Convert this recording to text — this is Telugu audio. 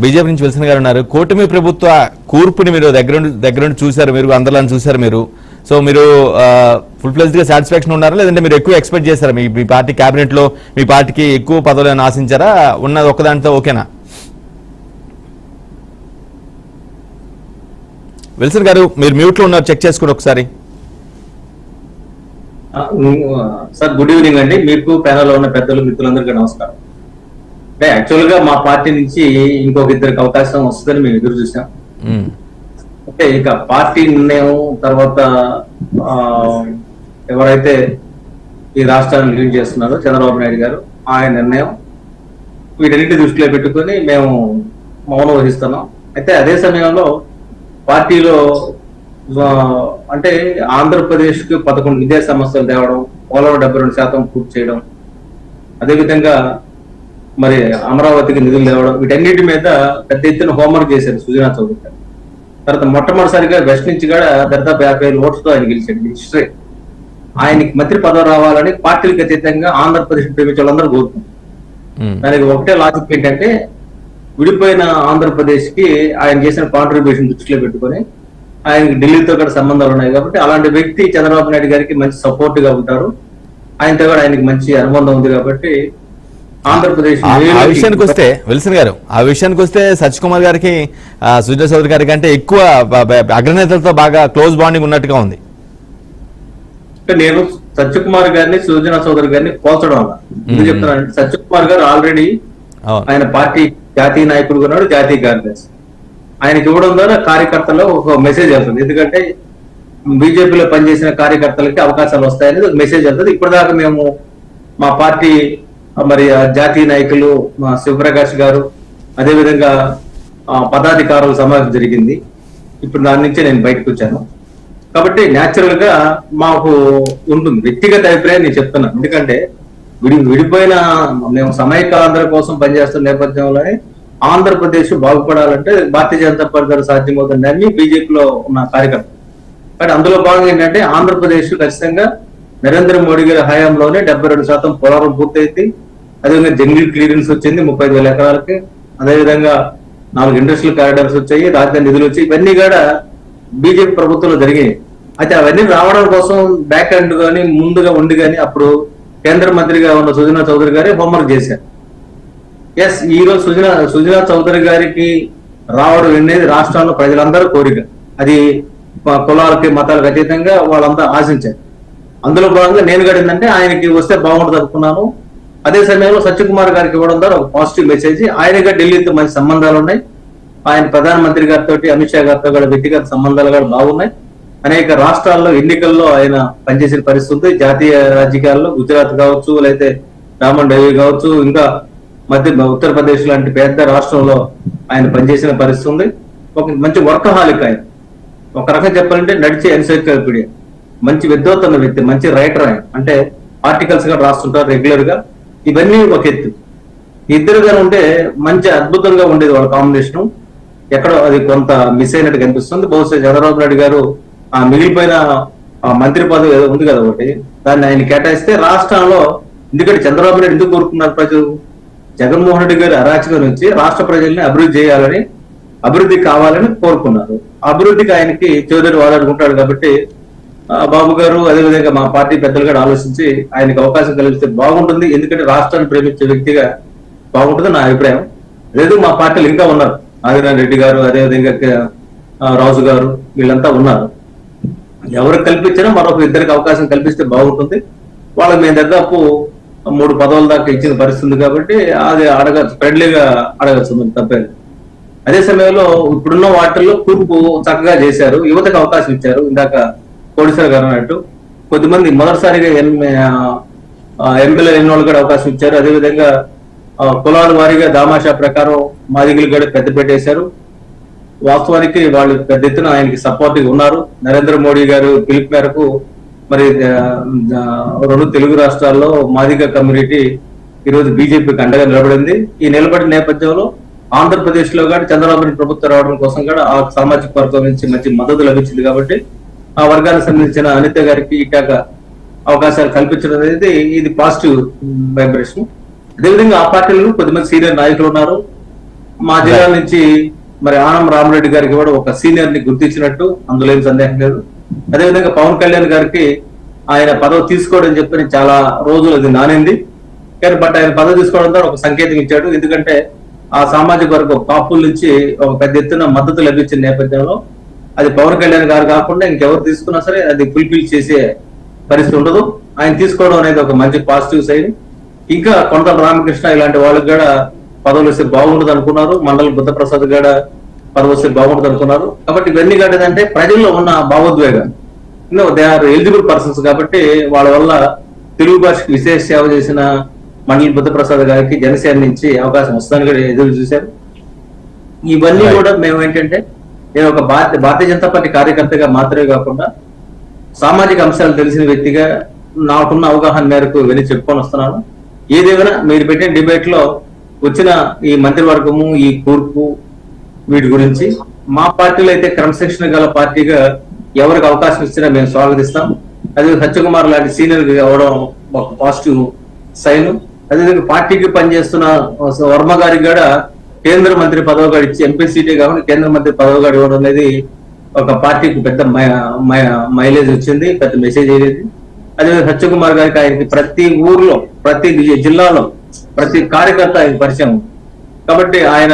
బీజేపీ నుంచి విల్సన్ గారు ఉన్నారు. కూటమి ప్రభుత్వ కూర్పుని మీరు దగ్గరుండి చూశారు, మీరు అందరిలో చూశారు మీరు. సో మీరు ఫుల్ ఫ్లెజ్డ్ గా సాటిస్ఫాక్షన్ ఉన్నారా, లేదంటే మీరు ఎక్కువ ఎక్స్పెక్ట్ చేశారా? మీ పార్టీ క్యాబినెట్ లో మీ పార్టీకి ఎక్కువ పదవులను ఆశించారా? ఉన్నది ఒక్కదాంట్లో ఓకేనా? విల్సన్ గారు మీరు మ్యూట్ లో ఉన్నారు, చెక్ చేసుకోండి ఒకసారి. సార్ గుడ్ ఈవినింగ్ అండి. మీకు ప్యానల్ లో ఉన్న పెద్దలు మిత్రులందరికీ నమస్కారం. అంటే యాక్చువల్ గా మా పార్టీ నుంచి ఇంకొక ఇద్దరికి అవకాశం వస్తుందని మేము ఎదురు చూసాం. అంటే ఇక పార్టీ నిర్ణయం తర్వాత ఎవరైతే ఈ రాష్ట్రాన్ని లీడ్ చేస్తున్నారో చంద్రబాబు నాయుడు గారు, ఆయన నిర్ణయం వీటన్నిటి దృష్టిలో పెట్టుకుని మేము మౌనం వహిస్తున్నాం. అయితే అదే సమయంలో పార్టీలో అంటే ఆంధ్రప్రదేశ్ కు 11 విద్యా సంస్థలు తేవడం, పోలవరం 72% పూర్తి చేయడం, అదేవిధంగా మరి అమరావతికి నిధులు తేవడం, వీటన్నిటి మీద పెద్ద ఎత్తున హోంవర్క్ చేశారు సుజనా చౌదరి గారు. తర్వాత మొట్టమొదటిసారిగా వెస్ట్ నుంచి కూడా దాదాపు 50,000 ఓట్లతో ఆయన గెలిచాడు. హిస్టరీ. ఆయనకి మంత్రి పదవి రావాలని పార్టీలకు అతీతంగా ఆంధ్రప్రదేశ్ ప్రేమించే వాళ్ళందరూ కోరుతున్నారు. దానికి ఒకటే లాజిక్ ఏంటంటే, విడిపోయిన ఆంధ్రప్రదేశ్ కి ఆయన చేసిన కాంట్రిబ్యూషన్ దృష్టిలో పెట్టుకుని ఆయనకి ఢిల్లీతో కూడా సంబంధాలు ఉన్నాయి కాబట్టి అలాంటి వ్యక్తి చంద్రబాబు నాయుడు గారికి మంచి సపోర్ట్ గా ఉంటారు. ఆయనతో కూడా ఆయనకి మంచి అనుబంధం ఉంది కాబట్టి ఆంధ్రప్రదేశ్ ఆ విషయానికి వస్తే విల్సన్ గారు, ఆ విషయానికి వస్తే సత్యకుమార్ గారికి సుజనా చౌదరి గారి కంటే ఎక్కువ అగ్రనేతలతో బాగా క్లోజ్ బాండింగ్ ఉన్నట్టుగా ఉంది. నేను సత్యకుమార్ గారిని సుజనా చౌదరి గారిని పోల్చడం అలా ఎందుకు చెప్తున్నానంటే, సత్యకుమార్ గారు ఆల్రెడీ ఆయన పార్టీ జాతీయ నాయకుడు ఉన్నాడు, జాతీయ కార్యదర్శి. ఆయనకి ఇవ్వడం ద్వారా కార్యకర్తల్లో ఒక మెసేజ్ వెళ్తుంది. ఎందుకంటే బీజేపీలో పనిచేసిన కార్యకర్తలకి అవకాశాలు వస్తాయనేది ఒక మెసేజ్ వెళ్తుంది. ఇప్పటిదాకా మేము మా పార్టీ మరి జాతీయ నాయకులు మా శివప్రకాష్ గారు, అదేవిధంగా పదాధికారుల సమావేశం జరిగింది. ఇప్పుడు దాని నుంచి నేను బయటకు వచ్చాను కాబట్టి న్యాచురల్ గా మాకు ఉంటుంది. వ్యక్తిగత అభిప్రాయం నేను చెప్తున్నాను. ఎందుకంటే విడిపోయిన మేము సమైక్యాంధ్ర కోసం పనిచేస్తున్న నేపథ్యంలోనే ఆంధ్రప్రదేశ్ బాగుపడాలంటే భారతీయ జనతా పార్టీ సాధ్యమవుతుందని బీజేపీలో ఉన్న కార్యకర్త. కానీ అందులో భాగంగా ఏంటంటే ఆంధ్రప్రదేశ్ ఖచ్చితంగా నరేంద్ర మోడీ గారి హయాంలోనే 72% పోలవరం పూర్తయింది. అదేవిధంగా జంగిల్ క్లియరెన్స్ వచ్చింది 35,000 ఎకరాలకి. అదేవిధంగా 4 ఇండస్ట్రియల్ కారిడార్స్ వచ్చాయి, రాజధాని నిధులు వచ్చాయి. ఇవన్నీ కూడా బీజేపీ ప్రభుత్వంలో జరిగాయి. అయితే అవన్నీ రావడం కోసం బ్యాక్ ఎండ్ కానీ ముందుగా ఉండి కానీ అప్పుడు కేంద్ర మంత్రిగా ఉన్న సుజనా చౌదరి గారే హోంవర్క్ చేశారు. ఎస్, ఈ రోజు సుజనా చౌదరి గారికి రావడం అనేది రాష్ట్రంలో ప్రజలందరూ కోరిక. అది కులాలకి మతాలకు అతీతంగా వాళ్ళంతా ఆశించారు. అందులో భాగంగా నేను గడిందంటే ఆయనకి వస్తే బాగుంటుంది అనుకున్నాను. అదే సమయంలో సత్యకుమార్ గారికి ఇవ్వడం ద్వారా ఒక పాజిటివ్ మెసేజ్. ఆయనగా ఢిల్లీతో మంచి సంబంధాలు ఉన్నాయి. ఆయన ప్రధానమంత్రి గారితో, అమిత్ షా గారితో కూడా వ్యక్తిగత సంబంధాలు కూడా బాగున్నాయి. అనేక రాష్ట్రాల్లో ఎన్నికల్లో ఆయన పనిచేసిన పరిస్థితి, జాతీయ రాజకీయాల్లో గుజరాత్ కావచ్చు, లేకపోతే రామన్ డైవీ కావచ్చు, ఇంకా ఉత్తరప్రదేశ్ లాంటి పెద్ద రాష్ట్రంలో ఆయన పనిచేసిన పరిస్థితి ఉంది. ఒక మంచి వర్కహాలిక్ ఆయన. ఒక రకంగా చెప్పాలంటే నడిచే ఎన్సైక్లోపీడియా. మంచి విద్వత్తన్న వ్యక్తి, మంచి రైటర్ ఆయన. అంటే ఆర్టికల్స్ గా రాస్తుంటారు రెగ్యులర్ గా. ఇవన్నీ ఒక ఎత్తు. ఇద్దరుగా ఉంటే మంచి అద్భుతంగా ఉండేది వాళ్ళ కాంబినేషన్. ఎక్కడో అది కొంత మిస్ అయినట్టు కనిపిస్తుంది. బహుశా చంద్రబాబు నాయుడు గారు ఆ మిగిలిపోయిన మంత్రి పదవి ఏదో ఉంది కదా ఒకటి, దాన్ని ఆయన కేటాయిస్తే రాష్ట్రంలో, ఎందుకంటే చంద్రబాబు నాయుడు ఎందుకు కోరుకున్నారు ప్రజలు, జగన్మోహన్ రెడ్డి గారి అరాచకం నుంచి రాష్ట్ర ప్రజల్ని అభివృద్ధి చేయాలని, అభివృద్ధి కావాలని కోరుకున్నారు. అభివృద్ధికి ఆయనకి చౌదరి వాడాడుకుంటాడు కాబట్టి బాబు గారు అదేవిధంగా మా పార్టీ పెద్దలు కూడా ఆలోచించి ఆయనకి అవకాశం కలిగిస్తే బాగుంటుంది. ఎందుకంటే రాష్ట్రాన్ని ప్రేమించే వ్యక్తిగా బాగుంటుంది నా అభిప్రాయం. లేదు మా పార్టీలు ఇంకా ఉన్నారు, ఆదినారాయణ రెడ్డి గారు, అదేవిధంగా రాజు గారు, వీళ్ళంతా ఉన్నారు. ఎవరు కల్పించినా మరొక ఇద్దరికి అవకాశం కల్పిస్తే బాగుంటుంది. వాళ్ళకి మేము దాదాపు 3 పదవుల దాకా ఇచ్చిన పరిస్థితి కాబట్టి అది అడగచ్చు, ఫ్రెండ్లీగా అడగచ్చు, తప్పేది. అదే సమయంలో ఇప్పుడున్న వాటిల్లో కూర్పు చక్కగా చేశారు, యువతకు అవకాశం ఇచ్చారు. ఇందాక కోడిసార్ గారు అన్నట్టు కొద్దిమంది మొదటిసారిగా ఎమ్మెల్యే ఎన్నోళ్ళు కూడా అవకాశం ఇచ్చారు. అదేవిధంగా కులాల వారీగా దామాషా ప్రకారం మాదిగలు కూడా పెద్ద పెట్టేశారు. వాస్తవానికి వాళ్ళు పెద్ద ఎత్తున ఆయనకి సపోర్టివ్ ఉన్నారు. నరేంద్ర మోడీ గారు పిలుపు మేరకు మరి 2 తెలుగు రాష్ట్రాల్లో మాదిగ కమ్యూనిటీ ఈరోజు బీజేపీకి అండగా నిలబడింది. ఈ నిలబడిన నేపథ్యంలో ఆంధ్రప్రదేశ్ లో కూడా చంద్రబాబు నాయుడు ప్రభుత్వం రావడం కోసం కూడా ఆ సామాజిక వర్గం నుంచి మంచి మద్దతు లభించింది. కాబట్టి ఆ వర్గానికి సంబంధించిన అనిత గారికి ఇటాక అవకాశాలు కల్పించడం అనేది ఇది పాజిటివ్ వైబ్రేషన్. అదేవిధంగా ఆ పార్టీలో కొద్దిమంది సీనియర్ నాయకులు ఉన్నారు. మా జిల్లా నుంచి మరి ఆనం రామరెడ్డి గారికి కూడా ఒక సీనియర్ ని గుర్తించినట్టు అందులో ఏం సందేహం లేదు. అదేవిధంగా పవన్ కళ్యాణ్ గారికి ఆయన పదవి తీసుకోవడం చెప్పని చాలా రోజులు అది నానింది. కానీ బట్ ఆయన పదవి తీసుకోవడం ద్వారా ఒక సంకేతం ఇచ్చాడు. ఎందుకంటే ఆ సామాజిక వర్గం కాపుల నుంచి ఒక పెద్ద ఎత్తున మద్దతు లభించిన నేపథ్యంలో అది పవన్ కళ్యాణ్ గారు కాకుండా ఇంకెవరు తీసుకున్నా సరే అది ఫుల్ఫిల్ చేసే పరిస్థితి ఉండదు. ఆయన తీసుకోవడం అనేది ఒక మంచి పాజిటివ్ సైడ్. ఇంకా కొండల రామకృష్ణ ఇలాంటి వాళ్ళకి కూడా పదవులు వస్తే బాగుండదు అనుకున్నారు. మండల బుద్ధప్రసాద్ కూడా పదవి వస్తే బాగుండదు అనుకున్నారు. కాబట్టి ఇవన్నీ కూడా ఏంటంటే ప్రజల్లో ఉన్న భావోద్వేగం, దే ఆర్ ఎలిజిబుల్ పర్సన్స్ కాబట్టి వాళ్ళ వల్ల తెలుగు భాషకి విశేష సేవ చేసిన మండలి బుద్ధప్రసాద్ గారికి జనసేన నుంచి అవకాశం వస్తుందని కూడా ఎదురు చూశారు. ఇవన్నీ కూడా మేము ఏంటంటే నేను ఒక భారతీయ జనతా పార్టీ కార్యకర్తగా మాత్రమే కాకుండా సామాజిక అంశాలు తెలిసిన వ్యక్తిగా నాకున్న అవగాహన మేరకు ఇవన్నీ చెప్పుకొని వస్తున్నాను. ఏదేమైనా మీరు పెట్టిన డిబేట్ లో వచ్చిన ఈ మంత్రివర్గము, ఈ కూర్పు, వీటి గురించి మా పార్టీలో అయితే క్రమశిక్షణ గల పార్టీగా ఎవరికి అవకాశం ఇచ్చినా మేము స్వాగతిస్తాం. అదే సత్యకుమార్ లాంటి సీనియర్ అవడం ఒక పాజిటివ్ సైన్. అదేవిధంగా పార్టీకి పనిచేస్తున్న వర్మ గారికి కూడా కేంద్ర మంత్రి పదవి కూడా ఇచ్చి ఎంపీ సీటే కాకుండా కేంద్ర మంత్రి పదవి కూడా ఇవ్వడం అనేది ఒక పార్టీకి పెద్ద మైలేజ్ వచ్చింది, పెద్ద మెసేజ్ అయ్యేది. అదే సత్యకుమార్ గారికి ఆయనకి ప్రతి ఊర్లో, ప్రతి జిల్లాలో, ప్రతి కార్యకర్త ఆయన పరిచయం. కాబట్టి ఆయన